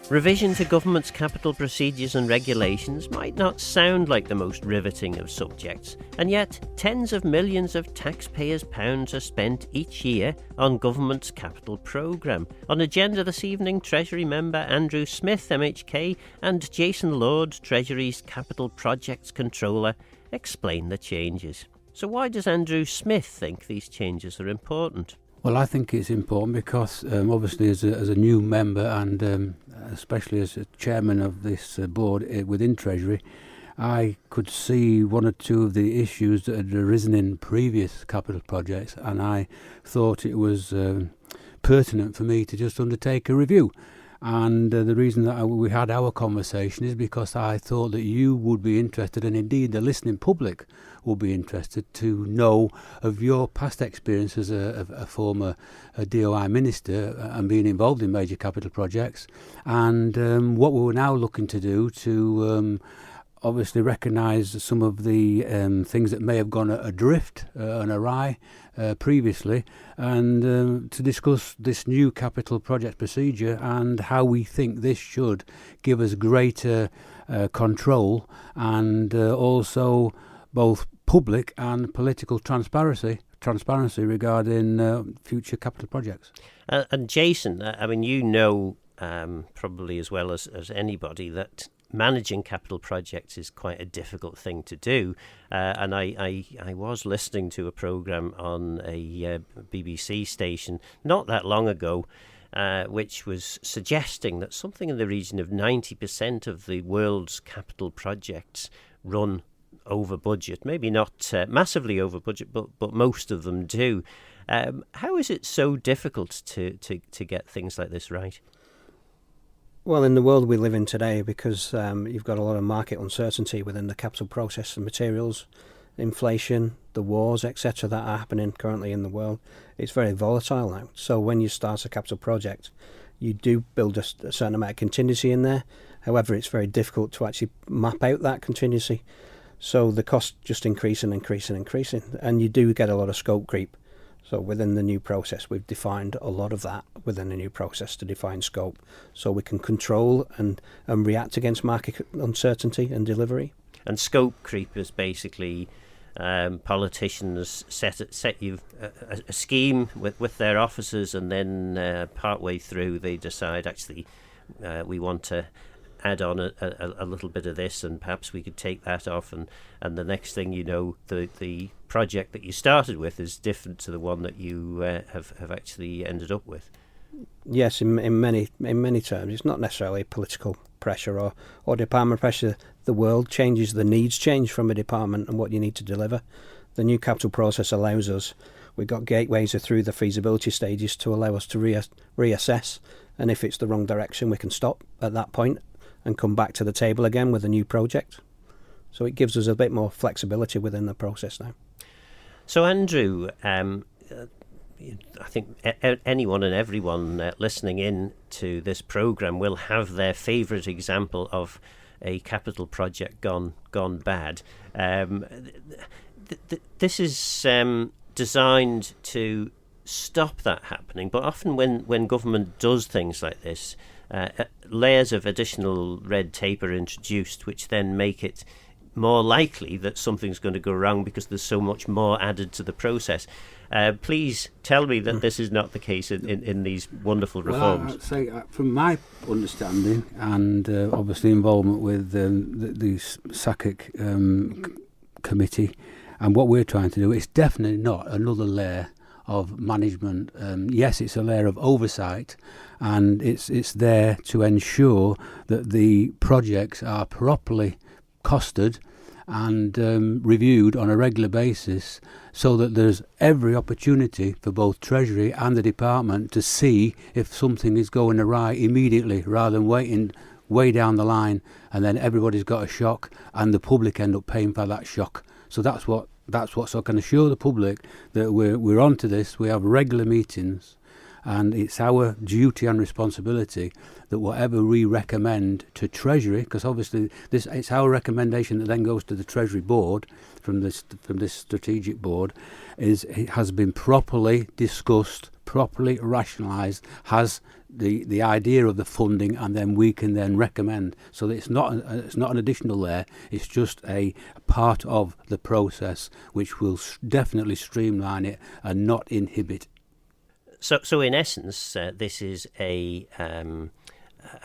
Revision to government's capital procedures and regulations might not sound like the most riveting of subjects, and yet tens of millions of taxpayers' pounds are spent each year on government's capital programme. On agenda this evening, Treasury member Andrew Smith, MHK, and Jason Lord, Treasury's Capital Projects Controller, explain the changes. So why does Andrew Smith think these changes are important? Well, I think it's important because obviously as a new member and especially as a chairman of this board within Treasury, I could see one or two of the issues that had arisen in previous capital projects, and I thought it was pertinent for me to just undertake a review. And the reason that we had our conversation is because I thought that you would be interested, and indeed the listening public would be interested to know of your past experience as a former DOI minister and being involved in major capital projects, and what we were now looking to do to obviously recognise some of the things that may have gone adrift and awry previously, and to discuss this new capital project procedure and how we think this should give us greater control and also both public and political transparency regarding future capital projects. And Jason, I mean, you know probably as well as anybody that managing capital projects is quite a difficult thing to do, and I was listening to a programme on a BBC station not that long ago which was suggesting that something in the region of 90% of the world's capital projects run over budget, maybe not massively over budget, but most of them do. How is it so difficult to get things like this right? Well, in the world we live in today, because you've got a lot of market uncertainty within the capital process and materials, inflation, the wars, etc. that are happening currently in the world, it's very volatile now. So when you start a capital project, you do build a certain amount of contingency in there. However, it's very difficult to actually map out that contingency. So the costs just increasing, and you do get a lot of scope creep. So within the new process, we've defined a lot of that within the new process to define scope, so we can control and react against market uncertainty and delivery. And scope creep is basically politicians set you a scheme with their officers, and then partway through they decide actually we want to add on a little bit of this, and perhaps we could take that off, and the next thing you know, the project that you started with is different to the one that you have actually ended up with. Yes, in many terms. It's not necessarily political pressure or department pressure. The world changes, the needs change from a department and what you need to deliver. The new capital process allows us, we've got gateways through the feasibility stages to allow us to reassess, and if it's the wrong direction we can stop at that point and come back to the table again with a new project. So it gives us a bit more flexibility within the process now. So Andrew, I think anyone and everyone listening in to this programme will have their favourite example of a capital project gone bad. This is designed to stop that happening, but often when government does things like this, layers of additional red tape are introduced, which then make it more likely that something's going to go wrong because there's so much more added to the process. Please tell me that this is not the case in these wonderful reforms. Well, I'd say, from my understanding and obviously involvement with the SACIC committee, and what we're trying to do, it's definitely not another layer of management. Yes, it's a layer of oversight, and it's there to ensure that the projects are properly costed and reviewed on a regular basis, so that there's every opportunity for both Treasury and the department to see if something is going awry immediately, rather than waiting way down the line and then everybody's got a shock and the public end up paying for that shock. So that's what so I can assure the public that we're onto this. We have regular meetings, and it's our duty and responsibility that whatever we recommend to Treasury, because obviously it's our recommendation that then goes to the Treasury board from this strategic board, it has been properly discussed, properly rationalised, has the idea of the funding, and then we can then recommend. So that it's not an additional layer. It's just a part of the process which will definitely streamline it and not inhibit. So in essence, this is a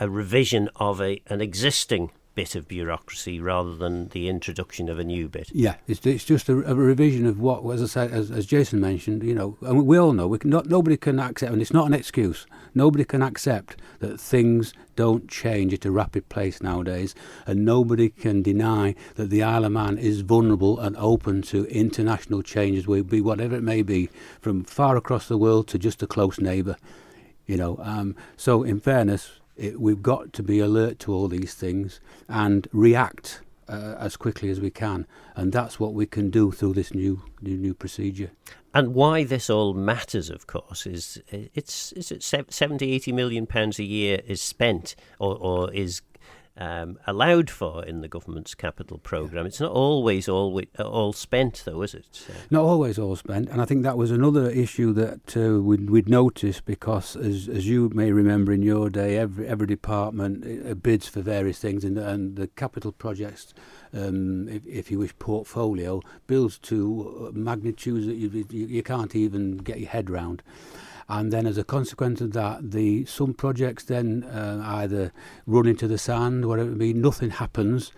revision of an existing bit of bureaucracy rather than the introduction of a new bit. Yeah, it's just a revision of what, as I say, as Jason mentioned, and we all know nobody can accept, and it's not an excuse. Nobody can accept that things don't change at a rapid pace nowadays, and nobody can deny that the Isle of Man is vulnerable and open to international changes, be whatever it may be, from far across the world to just a close neighbour. So in fairness, we've got to be alert to all these things and react as quickly as we can, and that's what we can do through this new procedure. And why this all matters, of course, is it 70-80 million pounds a year is spent or is allowed for in the government's capital programme. It's not always all spent, though, is it? Not always all spent, and I think that was another issue that we'd noticed, because as you may remember in your day, every department bids for various things, and the capital projects, if you wish, portfolio builds to magnitudes that you can't even get your head round. And then as a consequence of that, some projects then either run into the sand, whatever it be, nothing happens.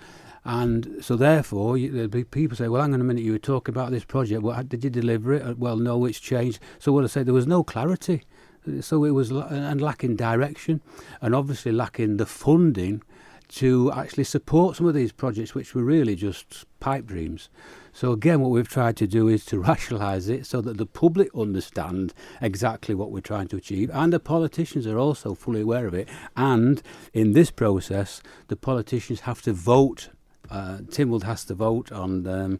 And so therefore, there'll be people say, well, hang on a minute, you were talking about this project, did you deliver it? Well, no, it's changed. So what I say, there was no clarity. So it was and lacking direction, and obviously lacking the funding to actually support some of these projects, which were really just pipe dreams. So again, what we've tried to do is to rationalise it so that the public understand exactly what we're trying to achieve, and the politicians are also fully aware of it. And in this process, the politicians have to vote. Tynwald has to vote on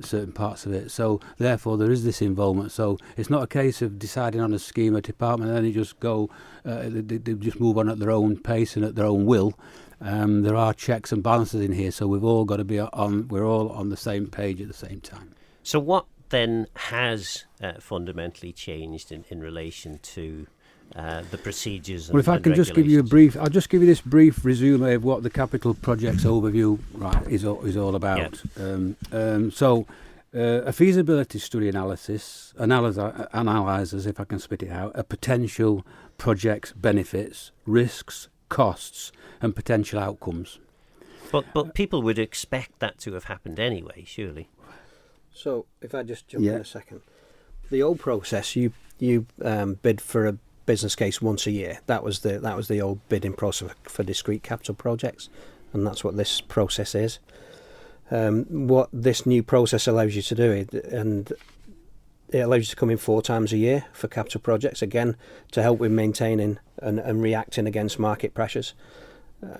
certain parts of it. So therefore, there is this involvement. So it's not a case of deciding on a scheme, a department, and then they just move on at their own pace and at their own will. There are checks and balances in here, so we've all got to be we're all on the same page at the same time. So what then has fundamentally changed in relation to the procedures? Well, if I can just give you I'll just give you this brief resume of what the capital projects overview is all about. Yeah. A feasibility study analysis analyses, if I can spit it out, a potential project's benefits, risks, costs and potential outcomes. But people would expect that to have happened anyway, surely. So if I just jump in a second, the old process, you bid for a business case once a year. That was the old bidding process for discrete capital projects, and that's what this process is. What this new process allows you to do, it allows you to come in 4 times a year for capital projects, again, to help with maintaining and reacting against market pressures.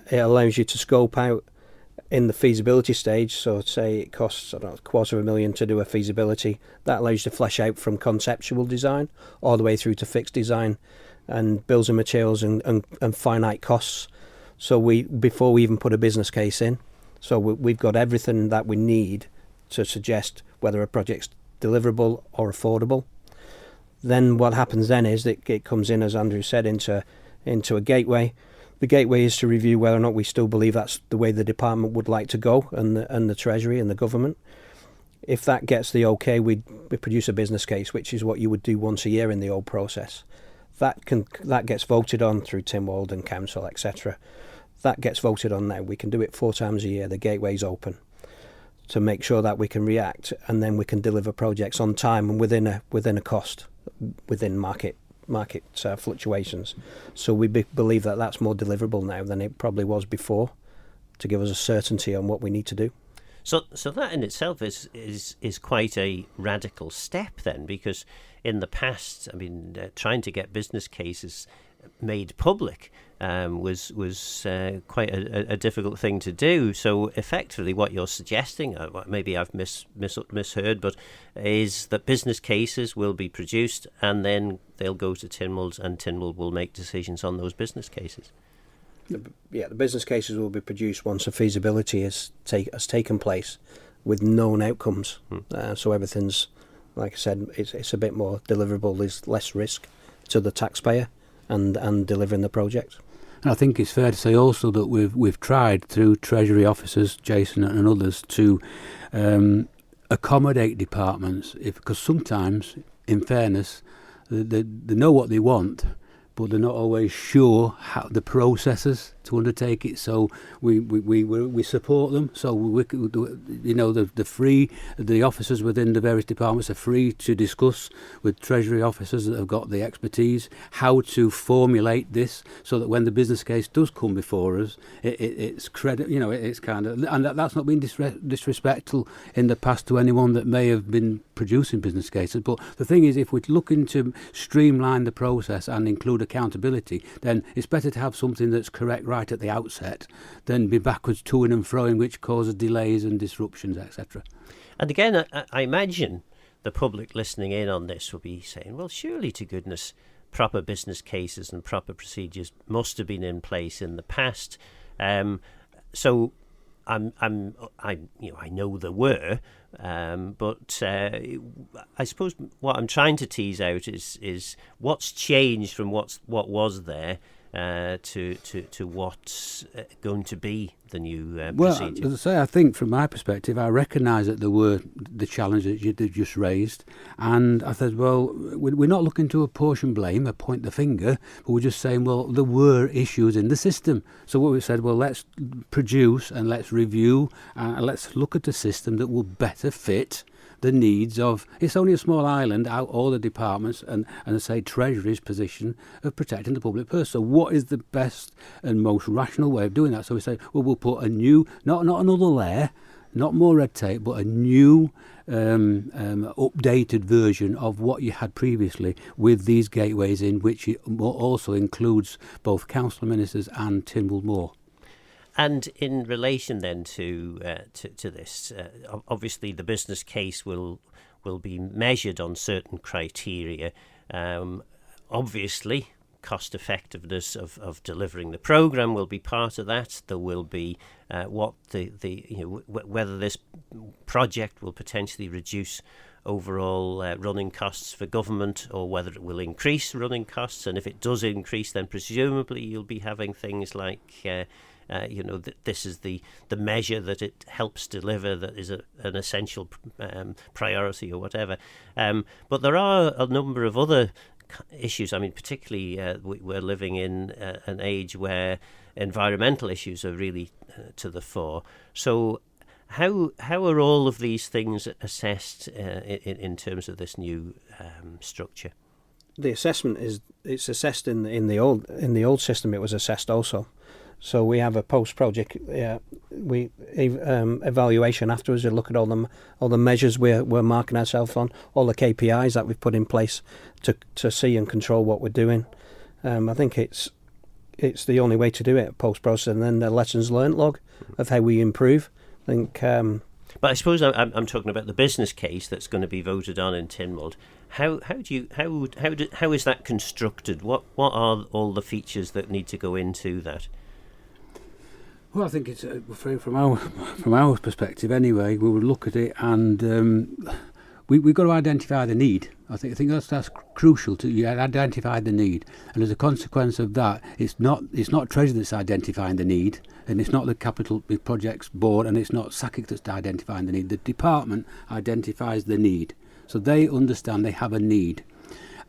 It allows you to scope out in the feasibility stage, so say it costs $250,000 to do a feasibility. That allows you to flesh out from conceptual design all the way through to fixed design and bills and materials and finite costs. So before we even put a business case in, so we've got everything that we need to suggest whether a project's deliverable or affordable. Then what happens then is that it comes in, as Andrew said, into a gateway. The gateway is to review whether or not we still believe that's the way the department would like to go, and the Treasury and the government. If that gets the okay, we produce a business case, which is what you would do once a year in the old process. That gets voted on through Tynwald and Council, etc. That gets voted on now. We can do it 4 times a year. The gateway's open to make sure that we can react, and then we can deliver projects on time and within a cost, within market fluctuations. So we believe that that's more deliverable now than it probably was before, to give us a certainty on what we need to do. So that in itself is quite a radical step then, because in the past, I mean, trying to get business cases made public was quite a difficult thing to do. So effectively what you're suggesting, maybe I've misheard, but is that business cases will be produced and then they'll go to Tynwald, and Tynwald will make decisions on those business cases. The business cases will be produced once a feasibility has taken place with known outcomes. So everything's, like I said, it's a bit more deliverable, there's less risk to the taxpayer and delivering the project. And I think it's fair to say also that we've tried through Treasury officers, Jason and others, to accommodate departments, because sometimes, in fairness, they know what they want, but they're not always sure how the processes to undertake it. So we support them. So the officers within the various departments are free to discuss with Treasury officers that have got the expertise how to formulate this, so that when the business case does come before us, it's credit. It's kind of, and that's not been disrespectful in the past to anyone that may have been producing business cases. But the thing is, if we're looking to streamline the process and include accountability, then it's better to have something that's correct right at the outset than be backwards toing and froing, which causes delays and disruptions, etc. And again, I imagine the public listening in on this will be saying, well, surely to goodness, proper business cases and proper procedures must have been in place in the past. So I know there were, but I suppose what I'm trying to tease out is what's changed from what was there to what's going to be the new procedure. Well, as I say, I think from my perspective, I recognise that there were the challenges you just raised, and I said, well, we're not looking to apportion blame or point the finger, but we're just saying, well, there were issues in the system. So what we said, well, let's produce and let's review and let's look at a system that will better fit the needs of, it's only a small island out all the departments and say Treasury's position of protecting the public purse. So what is the best and most rational way of doing that? So we say, well, we'll put a new, not another layer, not more red tape, but a new updated version of what you had previously, with these gateways in which it also includes both council ministers and Tynwald Moor. And in relation then to this, obviously the business case will be measured on certain criteria. Obviously, cost effectiveness of delivering the programme will be part of that. There will be what whether this project will potentially reduce overall running costs for government, or whether it will increase running costs. And if it does increase, then presumably you'll be having things like this is the measure that it helps deliver, that is an essential priority or whatever. But there are a number of other issues. I mean, particularly we're living in an age where environmental issues are really to the fore. So how are all of these things assessed in terms of this new structure? The assessment it's assessed in the old system. It was assessed also. So we have a post-project evaluation afterwards. We look at all the measures we're marking ourselves on, all the KPIs that we've put in place to see and control what we're doing. I think it's the only way to do it, post-process, and then the lessons learned log of how we improve. I think. But I suppose I'm talking about the business case that's going to be voted on in Tynwald. How is that constructed? What are all the features that need to go into that? Well, I think it's from our perspective anyway. We would look at it, and we've got to identify the need. I think that's crucial to identify the need, and as a consequence of that, it's not Treasury that's identifying the need, and it's not the Capital Projects Board, and it's not SACIC that's identifying the need. The department identifies the need, so they understand they have a need.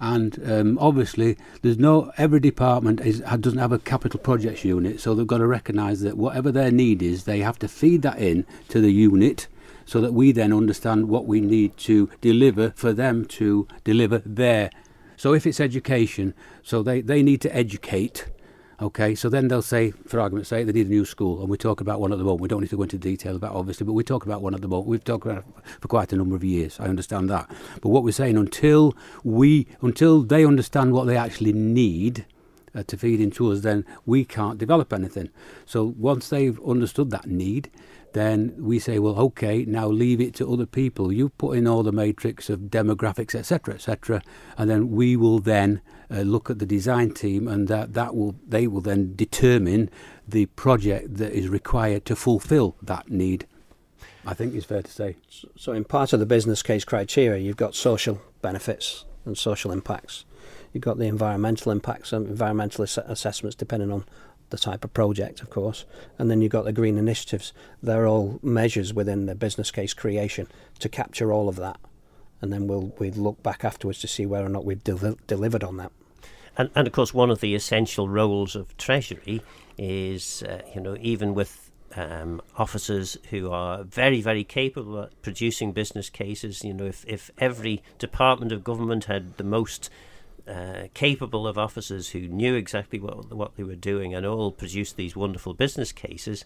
And obviously, every department doesn't have a capital projects unit, so they've got to recognise that whatever their need is, they have to feed that in to the unit, so that we then understand what we need to deliver for them to deliver there. So if it's education, so they need to educate. Okay, so then they'll say, for argument's sake, they need a new school, and we talk about one at the moment. We don't need to go into detail about, obviously, but we talk about one at the moment. We've talked about it for quite a number of years. I understand that. But what we're saying, until they understand what they actually need to feed into us, then we can't develop anything. So once they've understood that need, then we say, well, okay, now leave it to other people. You put in all the matrix of demographics, etc., and then we will then look at the design team, and they will then determine the project that is required to fulfil that need. I think it's fair to say. So in part of the business case criteria, you've got social benefits and social impacts. You've got the environmental impacts and environmental assessments depending on the type of project, of course. And then you've got the green initiatives. They're all measures within the business case creation to capture all of that. And then we'd look back afterwards to see whether or not we've delivered on that. And of course, one of the essential roles of Treasury is, even with officers who are very, very capable at producing business cases, if every department of government had the most capable of officers who knew exactly what they were doing and all produced these wonderful business cases,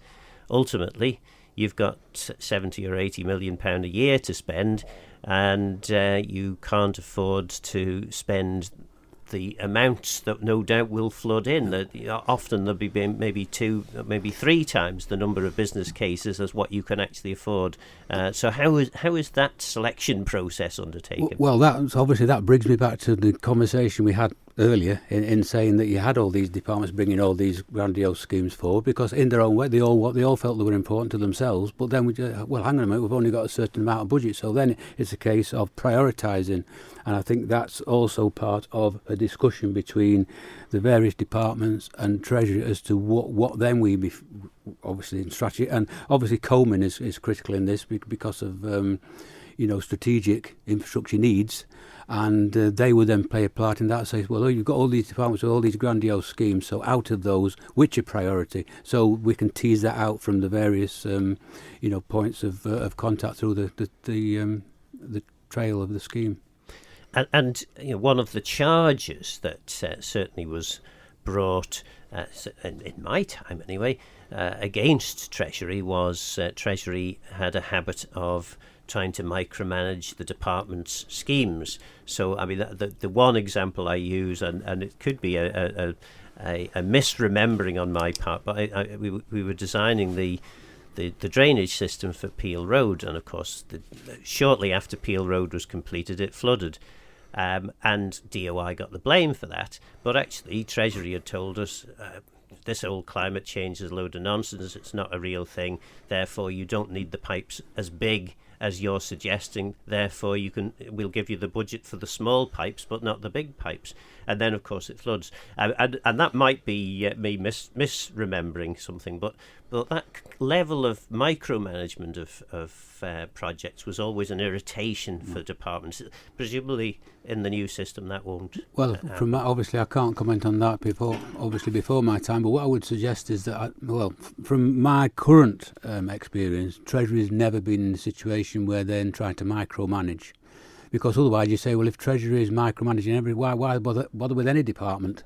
ultimately you've got 70 or 80 million pound a year to spend, and you can't afford to spend the amounts that no doubt will flood in. That often there'll be maybe 2, maybe 3 times the number of business cases as what you can actually afford. So how is that selection process undertaken? Well, that brings me back to the conversation we had earlier in saying that you had all these departments bringing all these grandiose schemes forward because in their own way they all felt they were important to themselves. But then hang on a minute, we've only got a certain amount of budget, so then it's a case of prioritising. And I think that's also part of a discussion between the various departments and Treasury as to what then we be, obviously in strategy, and obviously Coleman is critical in this because of strategic infrastructure needs, and they would then play a part in that. Say, well, you've got all these departments with all these grandiose schemes, so out of those, which are priority? So we can tease that out from the various points of contact through the trail of the scheme. And one of the charges that certainly was brought, in my time anyway, against Treasury was Treasury had a habit of trying to micromanage the department's schemes. So, I mean, the one example I use, and it could be a misremembering on my part, but we were designing the drainage system for Peel Road, and of course, shortly after Peel Road was completed, it flooded. And DOI got the blame for that. But actually, Treasury had told us this whole climate change is a load of nonsense. It's not a real thing. Therefore, you don't need the pipes as big as you're suggesting. Therefore, we'll give you the budget for the small pipes, but not the big pipes. And then, of course, it floods. And that might be me misremembering something, but that level of micromanagement of projects was always an irritation for departments. Presumably, in the new system, that won't. Well, obviously, I can't comment on that before my time. But what I would suggest is that, from my current experience, Treasury has never been in a situation where they're trying to micromanage. Because otherwise you say, well, if Treasury is micromanaging why bother with any department?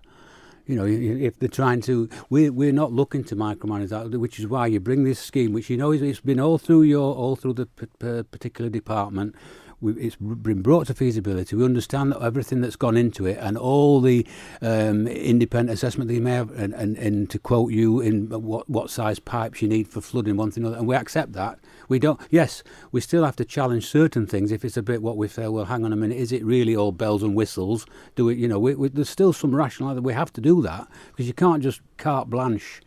If they're trying to, we're not looking to micromanage that, which is why you bring this scheme, which it's been all through the particular department. It's been brought to feasibility. We understand that everything that's gone into it and all the independent assessment that you may have, and to quote you, in what size pipes you need for flooding, one thing or another, and we accept that. We don't. Yes, we still have to challenge certain things if it's a bit what we say. Well, hang on a minute, is it really all bells and whistles? Do it? There's still some rationale that we have to do that because you can't just carte blanche.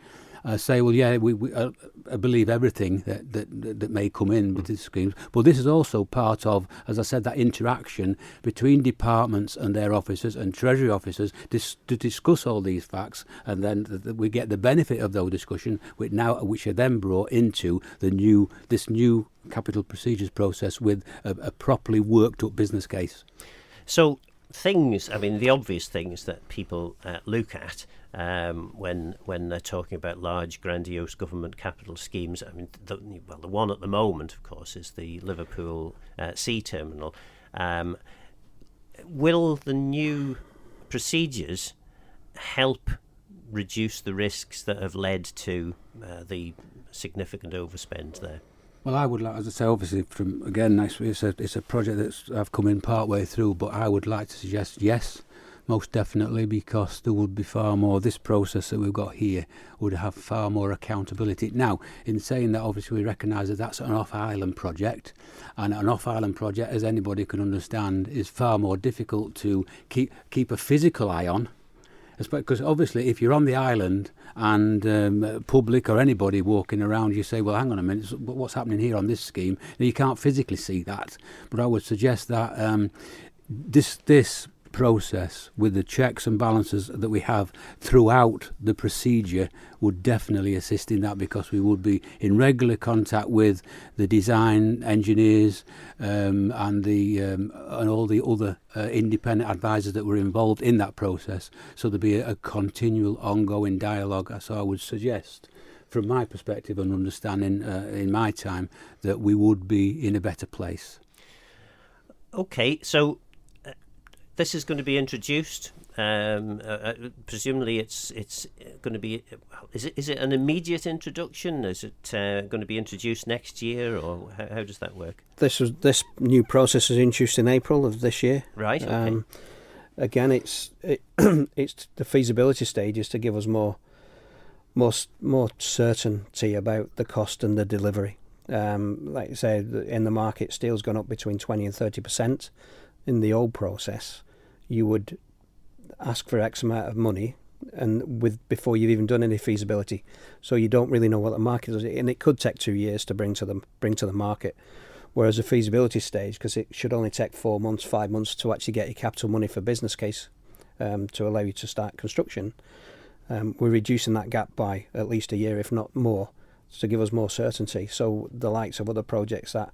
Say, well, yeah, I believe everything that may come in with these schemes. But this is also part of, as I said, that interaction between departments and their officers and Treasury officers to discuss all these facts, and then we get the benefit of those discussions, which are then brought into this new capital procedures process with a properly worked up business case. So the obvious things that people look at when they're talking about large, grandiose government capital schemes. I mean, the one at the moment, of course, is the Liverpool Sea Terminal. Will the new procedures help reduce the risks that have led to the significant overspend there? Well, I would like, as I say, obviously, it's a project that's I've come in part way through, but I would like to suggest yes, most definitely, because there would be far more. This process that we've got here would have far more accountability. Now, in saying that, obviously, we recognise that that's an off-island project, and an off-island project, as anybody can understand, is far more difficult to keep a physical eye on. Because obviously, if you're on the island and public or anybody walking around, you say, well, hang on a minute, what's happening here on this scheme? Now, you can't physically see that. But I would suggest that this process with the checks and balances that we have throughout the procedure would definitely assist in that, because we would be in regular contact with the design engineers and all the other independent advisors that were involved in that process. So there'd be a continual ongoing dialogue. So I would suggest, from my perspective and understanding in my time, that we would be in a better place. Okay, so this is going to be introduced. Presumably, it's going to be. Is it an immediate introduction? Is it going to be introduced next year, or how does that work? This new process was introduced in April of this year. Right. Okay. Again, it's the feasibility stage is to give us more certainty about the cost and the delivery. Like I say, in the market, steel's gone up between 20 and 30%. In the old process, you would ask for X amount of money, and before you've even done any feasibility, so you don't really know what the market is, and it could take 2 years to bring to the market. Whereas a feasibility stage, because it should only take 4 months, 5 months to actually get your capital money for business case to allow you to start construction, we're reducing that gap by at least a year, if not more, to give us more certainty. So the likes of other projects that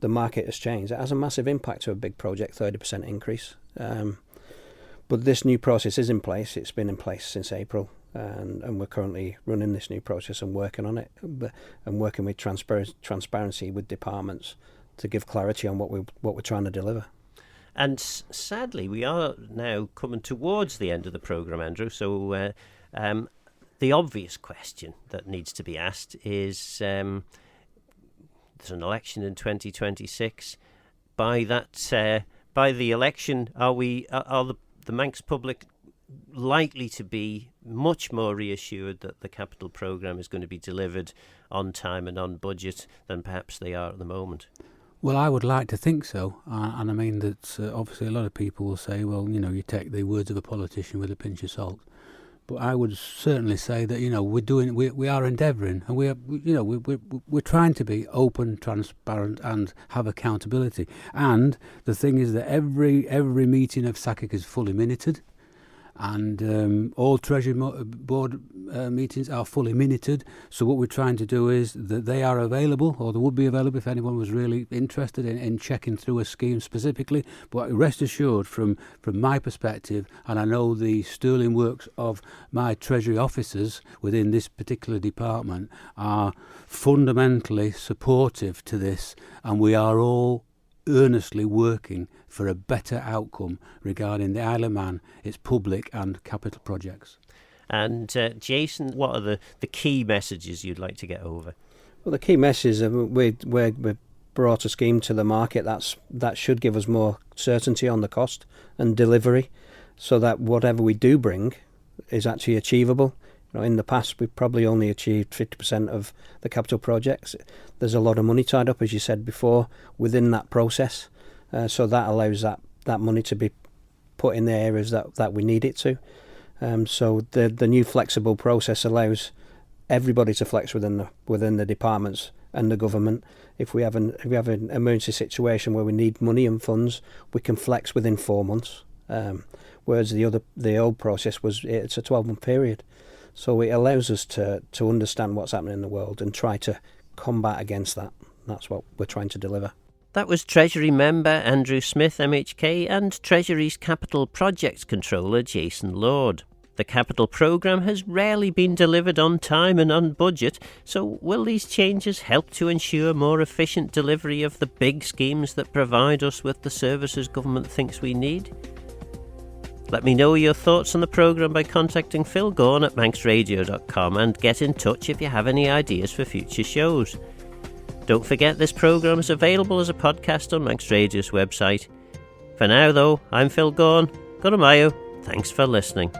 the market has changed, it has a massive impact to a big project, 30% increase. But this new process is in place. It's been in place since April, and we're currently running this new process and working on it, and working with transparency with departments to give clarity on what we're trying to deliver. And sadly, we are now coming towards the end of the programme, Andrew. So the obvious question that needs to be asked is, there's an election in 2026. By the election, are the Manx public likely to be much more reassured that the capital programme is going to be delivered on time and on budget than perhaps they are at the moment? Well, I would like to think so, and I mean that obviously a lot of people will say, well, you take the words of a politician with a pinch of salt. But I would certainly say that we are endeavouring, and we're trying to be open, transparent, and have accountability. And the thing is that every meeting of SACIC is fully minuted, and all Treasury Board meetings are fully minuted. So what we're trying to do is that they are available, or they would be available if anyone was really interested in checking through a scheme specifically. But rest assured, from my perspective, and I know the sterling works of my Treasury officers within this particular department are fundamentally supportive to this, and we are all earnestly working for a better outcome regarding the Isle of Man, its public and capital projects. And Jason, what are the key messages you'd like to get over? Well, the key message is we brought a scheme to the market that should give us more certainty on the cost and delivery, so that whatever we do bring is actually achievable. In the past, we've probably only achieved 50% of the capital projects. There's a lot of money tied up, as you said before, within that process. So that allows that money to be put in the areas that we need it to. So the new flexible process allows everybody to flex within the departments and the government. If we have an emergency situation where we need money and funds, we can flex within 4 months. Whereas the old process it's a 12-month period. So it allows us to understand what's happening in the world and try to combat against that. That's what we're trying to deliver. That was Treasury member Andrew Smith, MHK, and Treasury's Capital Projects Controller Jason Lord. The capital programme has rarely been delivered on time and on budget, so will these changes help to ensure more efficient delivery of the big schemes that provide us with the services government thinks we need? Let me know your thoughts on the programme by contacting Phil Gorn at manxradio.com, and get in touch if you have any ideas for future shows. Don't forget this programme is available as a podcast on Manx Radio's website. For now though, I'm Phil Gorn. Goramayo. Thanks for listening.